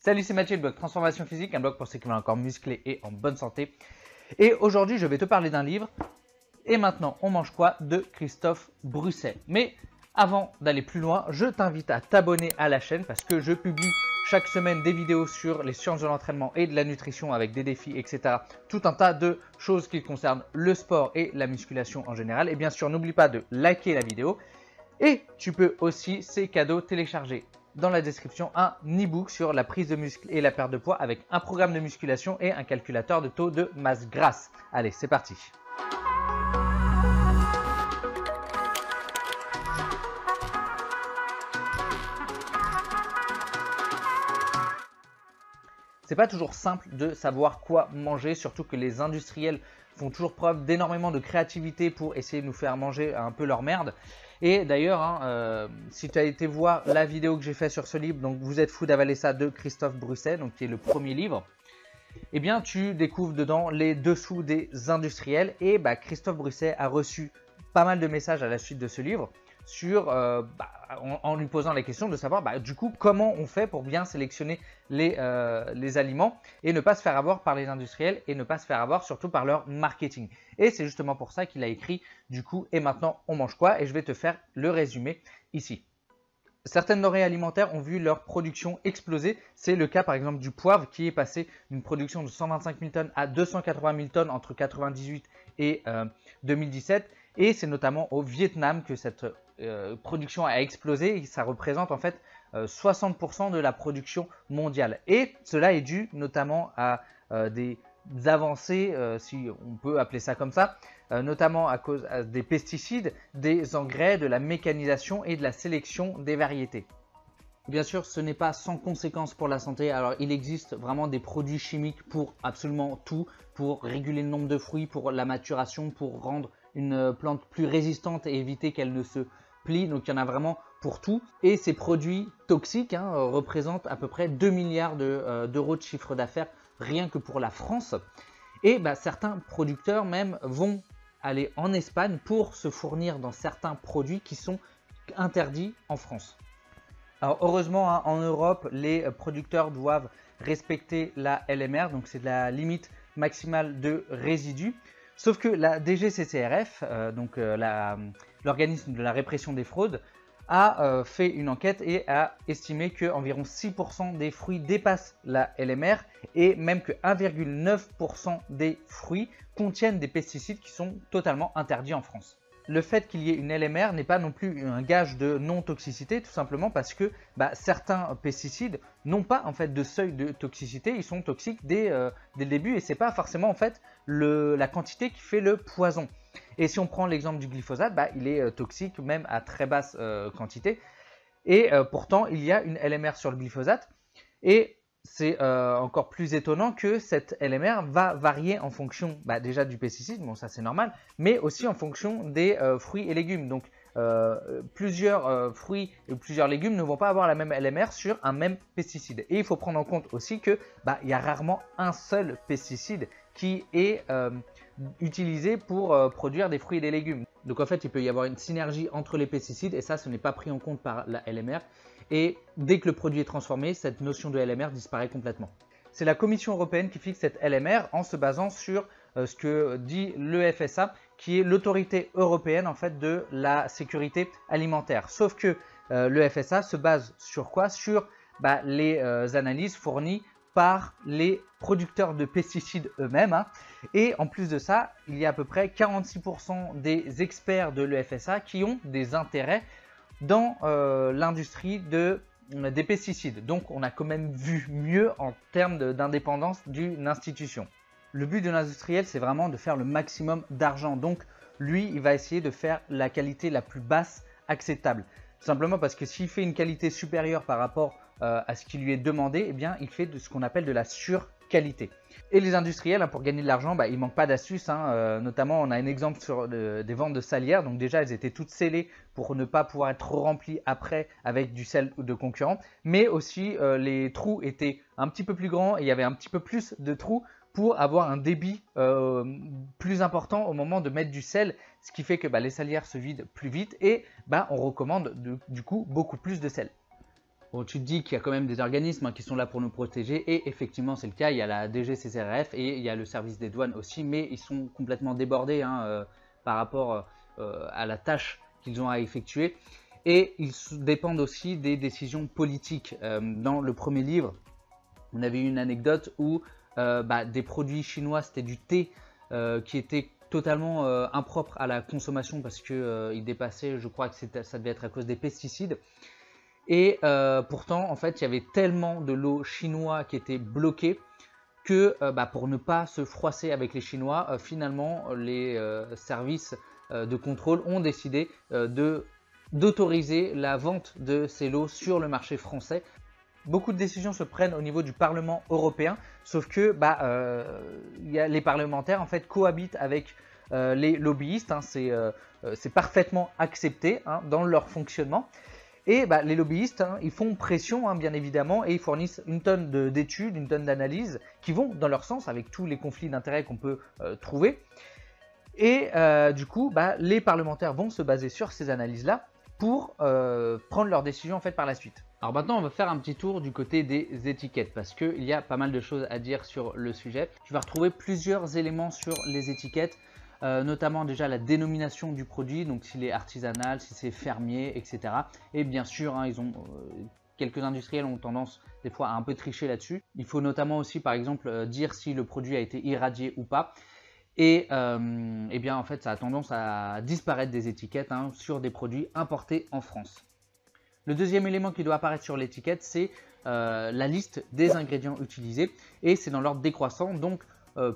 Salut, c'est Mathieu, le blog Transformation Physique, un blog pour ceux qui veulent encore muscler et en bonne santé. Et aujourd'hui, je vais te parler d'un livre. Et maintenant, on mange quoi de Christophe Brusset. Mais avant d'aller plus loin, je t'invite à t'abonner à la chaîne parce que je publie chaque semaine des vidéos sur les sciences de l'entraînement et de la nutrition avec des défis, etc. Tout un tas de choses qui concernent le sport et la musculation en général. Et bien sûr, n'oublie pas de liker la vidéo. Et tu peux aussi, c'est cadeau, télécharger dans la description un e-book sur la prise de muscle et la perte de poids avec un programme de musculation et un calculateur de taux de masse grasse. Allez, c'est parti. C'est pas toujours simple de savoir quoi manger, surtout que les industriels font toujours preuve d'énormément de créativité pour essayer de nous faire manger un peu leur merde. Et d'ailleurs, si tu as été voir la vidéo que j'ai faite sur ce livre, donc Vous êtes fou d'avaler ça de Christophe Brusset, donc qui est le premier livre, eh bien tu découvres dedans les dessous des industriels. Et Christophe Brusset a reçu pas mal de messages à la suite de ce livre sur, en lui posant la question de savoir du coup comment on fait pour bien sélectionner les aliments et ne pas se faire avoir par les industriels et ne pas se faire avoir surtout par leur marketing. Et c'est justement pour ça qu'il a écrit du coup « Et maintenant on mange quoi ?» et je vais te faire le résumé ici. Certaines denrées alimentaires ont vu leur production exploser. C'est le cas par exemple du poivre qui est passé d'une production de 125 000 tonnes à 280 000 tonnes entre 1998 et 2017. Et c'est notamment au Vietnam que cette production a explosé et ça représente en fait 60% de la production mondiale. Et cela est dû notamment à des avancées, si on peut appeler ça comme ça, notamment à cause des pesticides, des engrais, de la mécanisation et de la sélection des variétés. Bien sûr, ce n'est pas sans conséquences pour la santé. Alors, il existe vraiment des produits chimiques pour absolument tout, pour réguler le nombre de fruits, pour la maturation, pour rendre une plante plus résistante et éviter qu'elle ne se plie. Donc, il y en a vraiment pour tout. Et ces produits toxiques représentent à peu près 2 milliards d'euros de chiffre d'affaires rien que pour la France. Et certains producteurs même vont aller en Espagne pour se fournir dans certains produits qui sont interdits en France. Alors heureusement, en Europe, les producteurs doivent respecter la LMR, donc c'est la limite maximale de résidus. Sauf que la DGCCRF, l'organisme de la répression des fraudes, a fait une enquête et a estimé qu'environ 6% des fruits dépassent la LMR et même que 1,9% des fruits contiennent des pesticides qui sont totalement interdits en France. Le fait qu'il y ait une LMR n'est pas non plus un gage de non-toxicité, tout simplement parce que certains pesticides n'ont pas en fait de seuil de toxicité, ils sont toxiques dès le début et c'est pas forcément en fait la quantité qui fait le poison. Et si on prend l'exemple du glyphosate, il est toxique même à très basse quantité et pourtant il y a une LMR sur le glyphosate et c'est encore plus étonnant que cette LMR va varier en fonction déjà du pesticide, bon ça c'est normal, mais aussi en fonction des fruits et légumes. Donc plusieurs fruits et plusieurs légumes ne vont pas avoir la même LMR sur un même pesticide. Et il faut prendre en compte aussi que il y a rarement un seul pesticide qui est utilisé pour produire des fruits et des légumes. Donc en fait il peut y avoir une synergie entre les pesticides et ça ce n'est pas pris en compte par la LMR. Et dès que le produit est transformé, cette notion de LMR disparaît complètement. C'est la Commission européenne qui fixe cette LMR en se basant sur ce que dit l'EFSA, qui est l'autorité européenne en fait de la sécurité alimentaire. Sauf que l'EFSA se base sur quoi? Sur les analyses fournies par les producteurs de pesticides eux-mêmes. Et en plus de ça, il y a à peu près 46% des experts de l'EFSA qui ont des intérêts dans l'industrie des pesticides. Donc on a quand même vu mieux en termes d'indépendance d'une institution. Le but de l'industriel, c'est vraiment de faire le maximum d'argent. Donc lui, il va essayer de faire la qualité la plus basse acceptable. Simplement parce que s'il fait une qualité supérieure par rapport à ce qui lui est demandé, eh bien il fait de ce qu'on appelle de la surqualité. Et les industriels, pour gagner de l'argent, ils ne manquent pas d'astuces. Notamment, on a un exemple sur des ventes de salières. Donc déjà, elles étaient toutes scellées pour ne pas pouvoir être remplies après avec du sel de concurrent. Mais aussi, les trous étaient un petit peu plus grands et il y avait un petit peu plus de trous pour avoir un débit plus important au moment de mettre du sel. Ce qui fait que les salières se vident plus vite et on recommande du coup beaucoup plus de sel. Bon, tu te dis qu'il y a quand même des organismes qui sont là pour nous protéger, et effectivement c'est le cas, il y a la DGCCRF et il y a le service des douanes aussi, mais ils sont complètement débordés par rapport à la tâche qu'ils ont à effectuer, et ils dépendent aussi des décisions politiques. Dans le premier livre, on avait eu une anecdote où des produits chinois, c'était du thé qui était totalement impropre à la consommation parce qu'il dépassait, je crois que ça devait être à cause des pesticides. Et pourtant, en fait, il y avait tellement de l'eau chinoise qui était bloquée que pour ne pas se froisser avec les Chinois, finalement, les services de contrôle ont décidé d'autoriser la vente de ces lots sur le marché français. Beaucoup de décisions se prennent au niveau du Parlement européen, sauf que les parlementaires en fait cohabitent avec les lobbyistes, c'est parfaitement accepté dans leur fonctionnement. Et les lobbyistes, ils font pression, bien évidemment, et ils fournissent une tonne d'études, une tonne d'analyses qui vont dans leur sens avec tous les conflits d'intérêts qu'on peut trouver. Et du coup, les parlementaires vont se baser sur ces analyses-là pour prendre leurs décisions en fait par la suite. Alors maintenant, on va faire un petit tour du côté des étiquettes parce qu'il y a pas mal de choses à dire sur le sujet. Tu vas retrouver plusieurs éléments sur les étiquettes. Notamment déjà la dénomination du produit, donc s'il est artisanal, si c'est fermier, etc. Et bien sûr, quelques industriels ont tendance des fois à un peu tricher là-dessus. Il faut notamment aussi par exemple dire si le produit a été irradié ou pas. Et bien en fait ça a tendance à disparaître des étiquettes sur des produits importés en France. Le deuxième élément qui doit apparaître sur l'étiquette, c'est la liste des ingrédients utilisés, et c'est dans l'ordre décroissant. Donc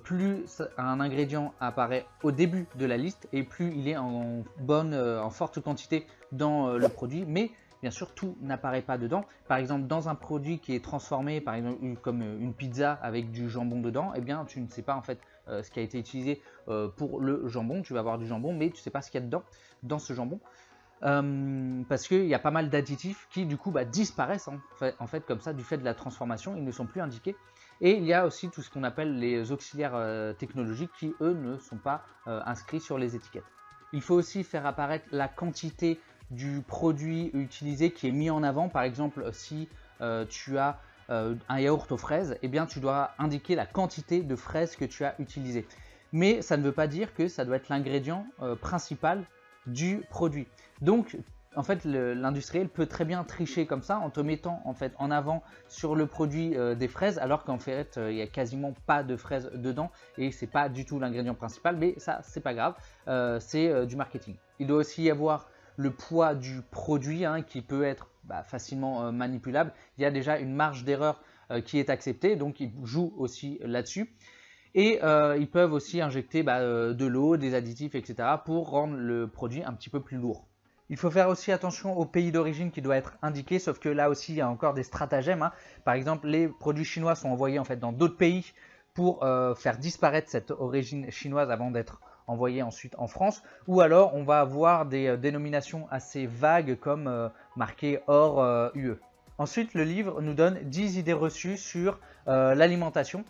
plus un ingrédient apparaît au début de la liste et plus il est en forte quantité dans le produit, mais bien sûr tout n'apparaît pas dedans. Par exemple, dans un produit qui est transformé, par exemple comme une pizza avec du jambon dedans, bien tu ne sais pas en fait ce qui a été utilisé pour le jambon. Tu vas avoir du jambon, mais tu ne sais pas ce qu'il y a dedans dans ce jambon. Parce qu'il y a pas mal d'additifs qui du coup disparaissent en fait comme ça du fait de la transformation, ils ne sont plus indiqués. Et il y a aussi tout ce qu'on appelle les auxiliaires technologiques qui eux ne sont pas inscrits sur les étiquettes. Il faut aussi faire apparaître la quantité du produit utilisé qui est mis en avant. Par exemple, si tu as un yaourt aux fraises, bien tu dois indiquer la quantité de fraises que tu as utilisé. Mais ça ne veut pas dire que ça doit être l'ingrédient principal du produit. Donc en fait l'industriel peut très bien tricher comme ça en te mettant en fait en avant sur le produit des fraises, alors qu'en fait il n'y a quasiment pas de fraises dedans et c'est pas du tout l'ingrédient principal, mais ça c'est pas grave, c'est du marketing. Il doit aussi y avoir le poids du produit qui peut être facilement manipulable. Il y a déjà une marge d'erreur qui est acceptée, donc ils jouent aussi là-dessus. Et ils peuvent aussi injecter de l'eau, des additifs, etc. pour rendre le produit un petit peu plus lourd. Il faut faire aussi attention au pays d'origine qui doit être indiqué, sauf que là aussi il y a encore des stratagèmes. Par exemple, les produits chinois sont envoyés en fait dans d'autres pays pour faire disparaître cette origine chinoise avant d'être envoyés ensuite en France. Ou alors on va avoir des dénominations assez vagues comme marqué hors UE. Ensuite, le livre nous donne 10 idées reçues sur l'alimentation.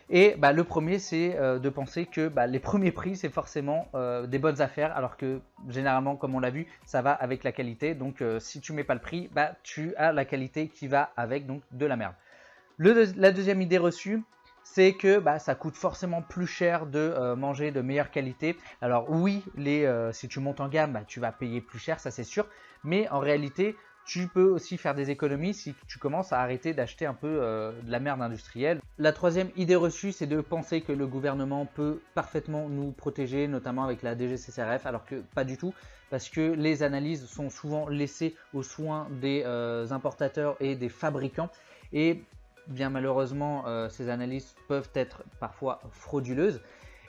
Et le premier, c'est de penser que les premiers prix, c'est forcément des bonnes affaires, alors que généralement, comme on l'a vu, ça va avec la qualité. Donc si tu mets pas le prix, tu as la qualité qui va avec, donc de la merde. La deuxième idée reçue, c'est que ça coûte forcément plus cher de manger de meilleure qualité. Alors oui, si tu montes en gamme, tu vas payer plus cher, ça c'est sûr. Mais en réalité, tu peux aussi faire des économies si tu commences à arrêter d'acheter un peu de la merde industrielle. La troisième idée reçue, c'est de penser que le gouvernement peut parfaitement nous protéger, notamment avec la DGCCRF, alors que pas du tout, parce que les analyses sont souvent laissées aux soins des importateurs et des fabricants. Et bien malheureusement, ces analyses peuvent être parfois frauduleuses.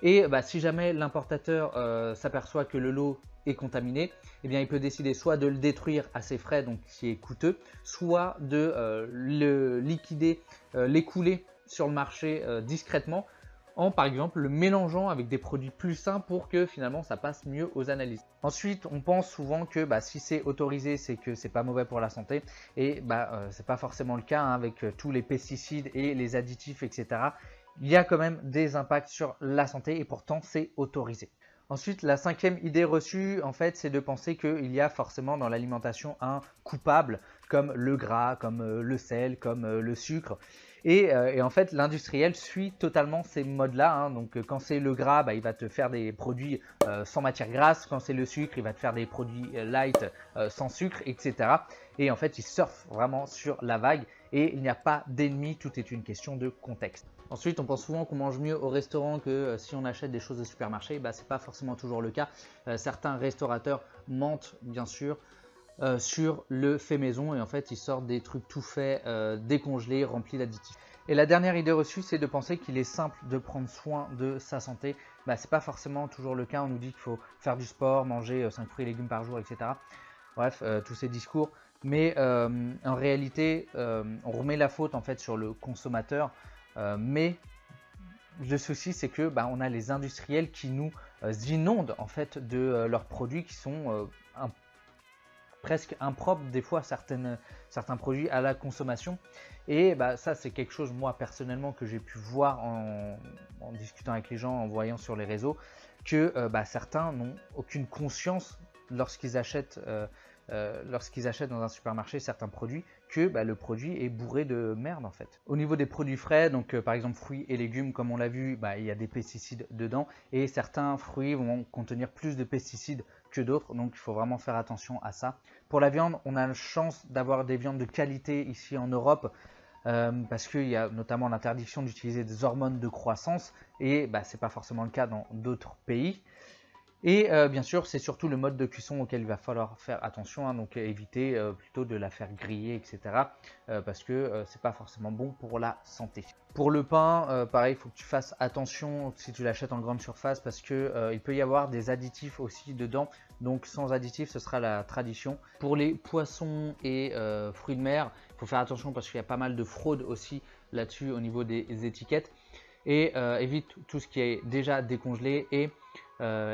Et si jamais l'importateur s'aperçoit que le lot est contaminé, il peut décider soit de le détruire à ses frais, donc qui est coûteux, soit de le liquider, l'écouler sur le marché discrètement, en par exemple le mélangeant avec des produits plus sains pour que finalement ça passe mieux aux analyses. Ensuite, on pense souvent que si c'est autorisé, c'est que c'est pas mauvais pour la santé, et c'est pas forcément le cas avec tous les pesticides et les additifs, etc. Il y a quand même des impacts sur la santé et pourtant c'est autorisé. Ensuite, la cinquième idée reçue, en fait, c'est de penser qu'il y a forcément dans l'alimentation un coupable, comme le gras, comme le sel, comme le sucre. Et en fait, l'industriel suit totalement ces modes-là. Hein. Donc, quand c'est le gras, il va te faire des produits sans matière grasse. Quand c'est le sucre, il va te faire des produits light sans sucre, etc. Et en fait, il surfe vraiment sur la vague. Et il n'y a pas d'ennemi, tout est une question de contexte. Ensuite, on pense souvent qu'on mange mieux au restaurant que si on achète des choses de supermarché. Ce n'est pas forcément toujours le cas. Certains restaurateurs mentent, bien sûr, sur le fait maison et en fait ils sortent des trucs tout faits, décongelés, remplis d'additifs. Et la dernière idée reçue, c'est de penser qu'il est simple de prendre soin de sa santé. C'est pas forcément toujours le cas. On nous dit qu'il faut faire du sport, manger 5 fruits et légumes par jour, etc. Bref, tous ces discours. Mais en réalité, on remet la faute en fait sur le consommateur. Mais le souci, c'est que on a les industriels qui nous inondent en fait de leurs produits qui sont presque impropres des fois certains produits à la consommation. Et ça, c'est quelque chose, moi personnellement, que j'ai pu voir en discutant avec les gens, en voyant sur les réseaux, que certains n'ont aucune conscience lorsqu'ils achètent dans un supermarché certains produits, que le produit est bourré de merde en fait. Au niveau des produits frais, donc par exemple fruits et légumes, comme on l'a vu, il y a des pesticides dedans et certains fruits vont contenir plus de pesticides que d'autres, donc il faut vraiment faire attention à ça. Pour la viande, on a la chance d'avoir des viandes de qualité ici en Europe, parce qu'il y a notamment l'interdiction d'utiliser des hormones de croissance et c'est pas forcément le cas dans d'autres pays. Et bien sûr, c'est surtout le mode de cuisson auquel il va falloir faire attention, hein, donc éviter plutôt de la faire griller, etc. Parce que c'est pas forcément bon pour la santé. Pour le pain, pareil, il faut que tu fasses attention si tu l'achètes en grande surface parce que il peut y avoir des additifs aussi dedans. Donc sans additifs, ce sera la tradition. Pour les poissons et fruits de mer, il faut faire attention parce qu'il y a pas mal de fraude aussi là-dessus au niveau des étiquettes. Et évite tout ce qui est déjà décongelé et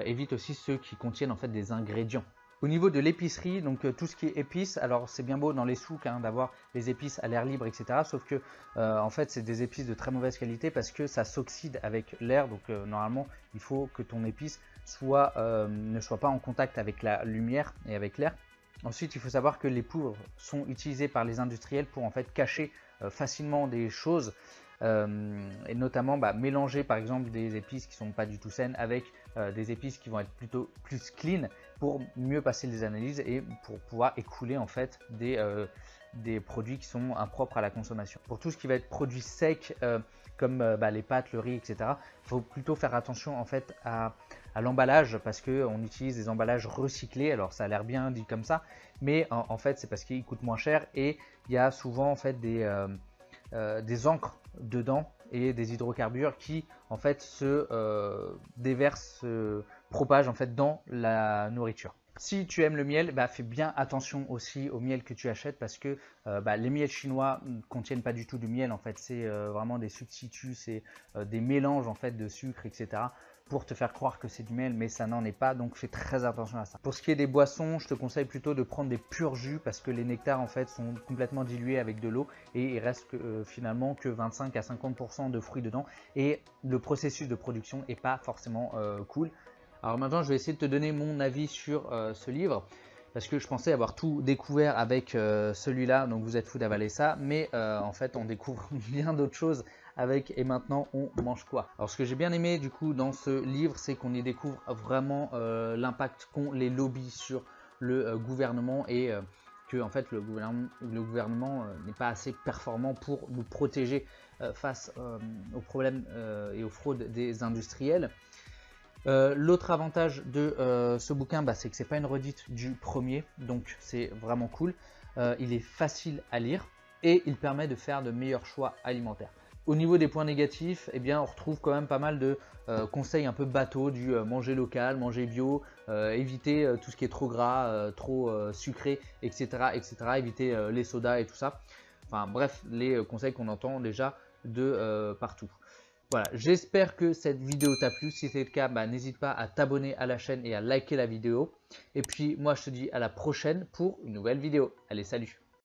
évite aussi ceux qui contiennent en fait des ingrédients. Au niveau de l'épicerie, donc tout ce qui est épices, alors c'est bien beau dans les souks d'avoir les épices à l'air libre, etc. Sauf que en fait c'est des épices de très mauvaise qualité parce que ça s'oxyde avec l'air. Donc normalement il faut que ton épice ne soit pas en contact avec la lumière et avec l'air. Ensuite il faut savoir que les poudres sont utilisées par les industriels pour en fait cacher facilement des choses. Et notamment mélanger par exemple des épices qui sont pas du tout saines avec des épices qui vont être plutôt plus clean pour mieux passer les analyses et pour pouvoir écouler en fait des produits qui sont impropres à la consommation. Pour tout ce qui va être produits secs comme les pâtes, le riz, etc. il faut plutôt faire attention en fait à l'emballage parce qu'on utilise des emballages recyclés. Alors ça a l'air bien dit comme ça, mais en fait c'est parce qu'ils coûtent moins cher et il y a souvent en fait des encres dedans et des hydrocarbures qui en fait se déversent, se propagent en fait dans la nourriture. Si tu aimes le miel, fais bien attention aussi au miel que tu achètes parce que les miels chinois ne contiennent pas du tout de miel en fait, c'est vraiment des substituts, c'est des mélanges en fait de sucre, etc. pour te faire croire que c'est du miel, mais ça n'en est pas, donc fais très attention à ça. Pour ce qui est des boissons, je te conseille plutôt de prendre des purs jus parce que les nectars en fait sont complètement dilués avec de l'eau et il reste finalement que 25 à 50% de fruits dedans et le processus de production n'est pas forcément cool. Alors maintenant je vais essayer de te donner mon avis sur ce livre parce que je pensais avoir tout découvert avec celui-là, donc vous êtes fous d'avaler ça, mais en fait on découvre bien d'autres choses avec et maintenant on mange quoi. Alors ce que j'ai bien aimé du coup dans ce livre, c'est qu'on y découvre vraiment l'impact qu'ont les lobbies sur le gouvernement et que en fait le gouvernement n'est pas assez performant pour nous protéger face aux problèmes et aux fraudes des industriels. L'autre avantage de ce bouquin, c'est que c'est pas une redite du premier, donc c'est vraiment cool. Il est facile à lire et il permet de faire de meilleurs choix alimentaires. Au niveau des points négatifs, on retrouve quand même pas mal de conseils un peu bateaux du manger local, manger bio, éviter tout ce qui est trop gras, trop sucré, etc., etc. Éviter les sodas et tout ça. Enfin bref, les conseils qu'on entend déjà de partout. Voilà, j'espère que cette vidéo t'a plu. Si c'est le cas, n'hésite pas à t'abonner à la chaîne et à liker la vidéo. Et puis moi je te dis à la prochaine pour une nouvelle vidéo. Allez, salut!